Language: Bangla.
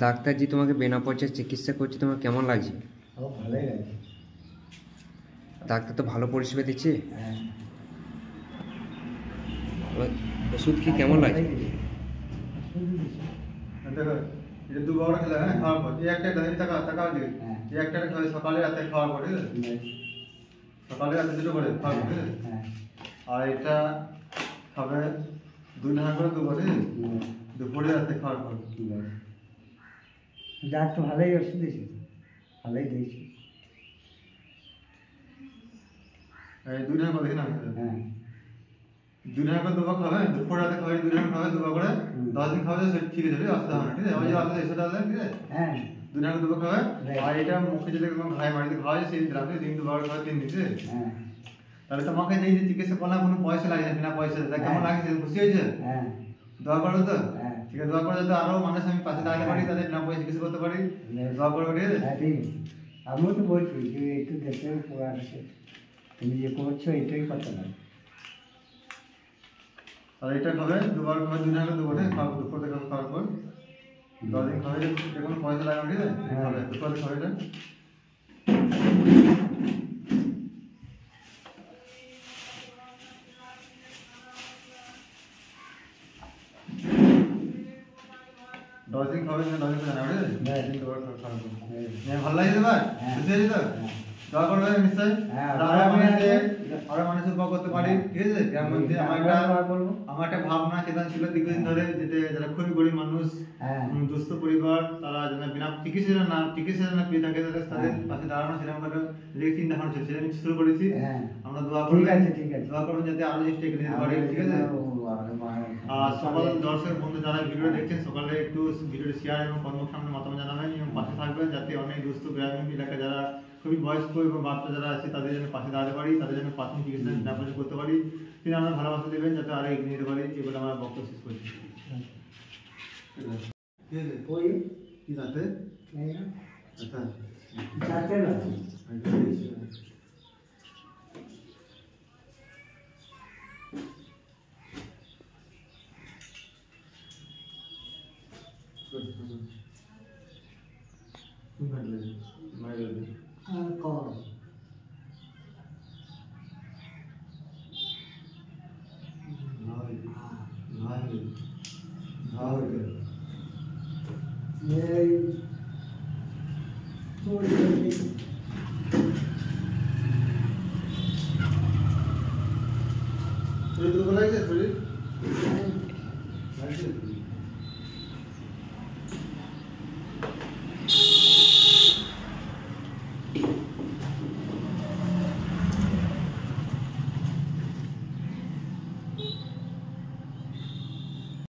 ডাক্তার জি তোমাকে বিনা পয়সায় চিকিৎসা করছে, তোমার কেমন লাগছে? ভালোই লাগছে। ডাক্তার তো ভালো পরিষেবা দিচ্ছে। হ্যাঁ, ওষুধ কি কেমন লাগছে? দেখো এটা দুবার খেলে, হ্যাঁ, খাওয়ার পর এই একটা ধরে টাকা দিয়ে এই একটা খাবে সকালে রাতে খাওয়ার পর, ঠিক আছে? সকালে রাতে দুটো করে খাওয়ার পর, ঠিক আছে? আর এটা খাবে 2 নানা করে দুবার, ঠিক আছে? দুপুরে রাতে খাওয়ার পর। ডাক্তার ভালোই ওষুধ দিয়েছে, ভালোই দিয়েছে। এই 2 নানা করে দেখি না, হ্যাঁ, 2 নানা করে দুবার খাবে, দুপুরে রাতে খাবে 2 নানা খাবে দুবার করে, 10 দিন খাবে, সে ঠিক আছে, আসতে হবে না, ঠিক আছে? ওই যে আসতে এসে আসলে, ঠিক আছে? হ্যাঁ, 2 নানা করে দুবার খাবে। আর এটা মুখে যদি কোনো ঘায়ে মাটিতে খাওয়া যায় সেই রাতে 3 দুবার খাবে 3 দিন, ঠিক আছে? হ্যাঁ, তাহলে তোমাকে যেই যে চিকিৎসা করলাম কোনো পয়সা লাগে না, বিনা পয়সা, তা কেমন লাগছে? খুশি হয়েছে? হ্যাঁ, দোয়া করো তো? হ্যাঁ, ঠিক আছে, দোয়া করো যাতে আরো মানুষ আমি পাশে দাঁড়াতে পারি, তাদের বিনা পয়সা চিকিৎসা করতে পারি। দোয়া করবো, ঠিক আছে? হ্যাঁ, ঠিক আছে। আমিও তো বলছি যে একটু দেখতে উপকার আছে, তুমি যে করছো এটাই করতে পারো। তাহলে এটা খাবে দুবার খাবে, 2 নাগাদ দুবারে খাবো, দুপুরে খাওয়ার পর 10 দিন খাবে, যে কোনো পয়সা লাগে না, ঠিক আছে? খাবে দুপুরে খাবে এটা। দশ দিন খাবে, 10 দিন জানাবে, ঠিক আছে? 10 দিন দুবার খাওয়ার পর। ভালো লাগছে তোমার? খুশি হয়েছে তো? দোয়া করবে নিশ্চয়ই। আরো মানুষের উপকার করতে পারি, ঠিক আছে? এর মধ্যে আমার একটা ভাবনা চেতনা ছিল দীর্ঘদিন ধরে, যেতে যারা খুবই গরিব মানুষ, দুস্থ পরিবার, তারা যেন বিনা চিকিৎসা না পেয়ে থাকে, তাদের পাশে দাঁড়ানো, সেরকম একটা চিন্তা ভাবনা ছিল, সেটা আমি শুরু করেছি। আমরা দোয়া করবো, দোয়া করবেন যাতে আরো চেষ্টা এগিয়ে নিতে পারি, ঠিক আছে? আর সকল দর্শক বন্ধু যারা ভিডিও দেখছেন, সকালে একটু ভিডিওটি শেয়ার এবং কর্মর সামনে মতামত জানাবেন এবং পাশে থাকবেন, যাতে অনেক দুস্থ গ্রামীণ এলাকায় যারা খুবই বয়স্ক এবং বাচ্চা যারা আছে তাদের জন্য পাশে দাঁড়াতে পারি, তাদের জন্য প্রাথমিক চিকিৎসা ব্যবস্থা করতে পারি। তিনি আমরা ভালোবাসা দেবেন যাতে আরো এগিয়ে নিতে পারি, এগুলো আমরা বক্তব্য শেষ করছি। কি যাতে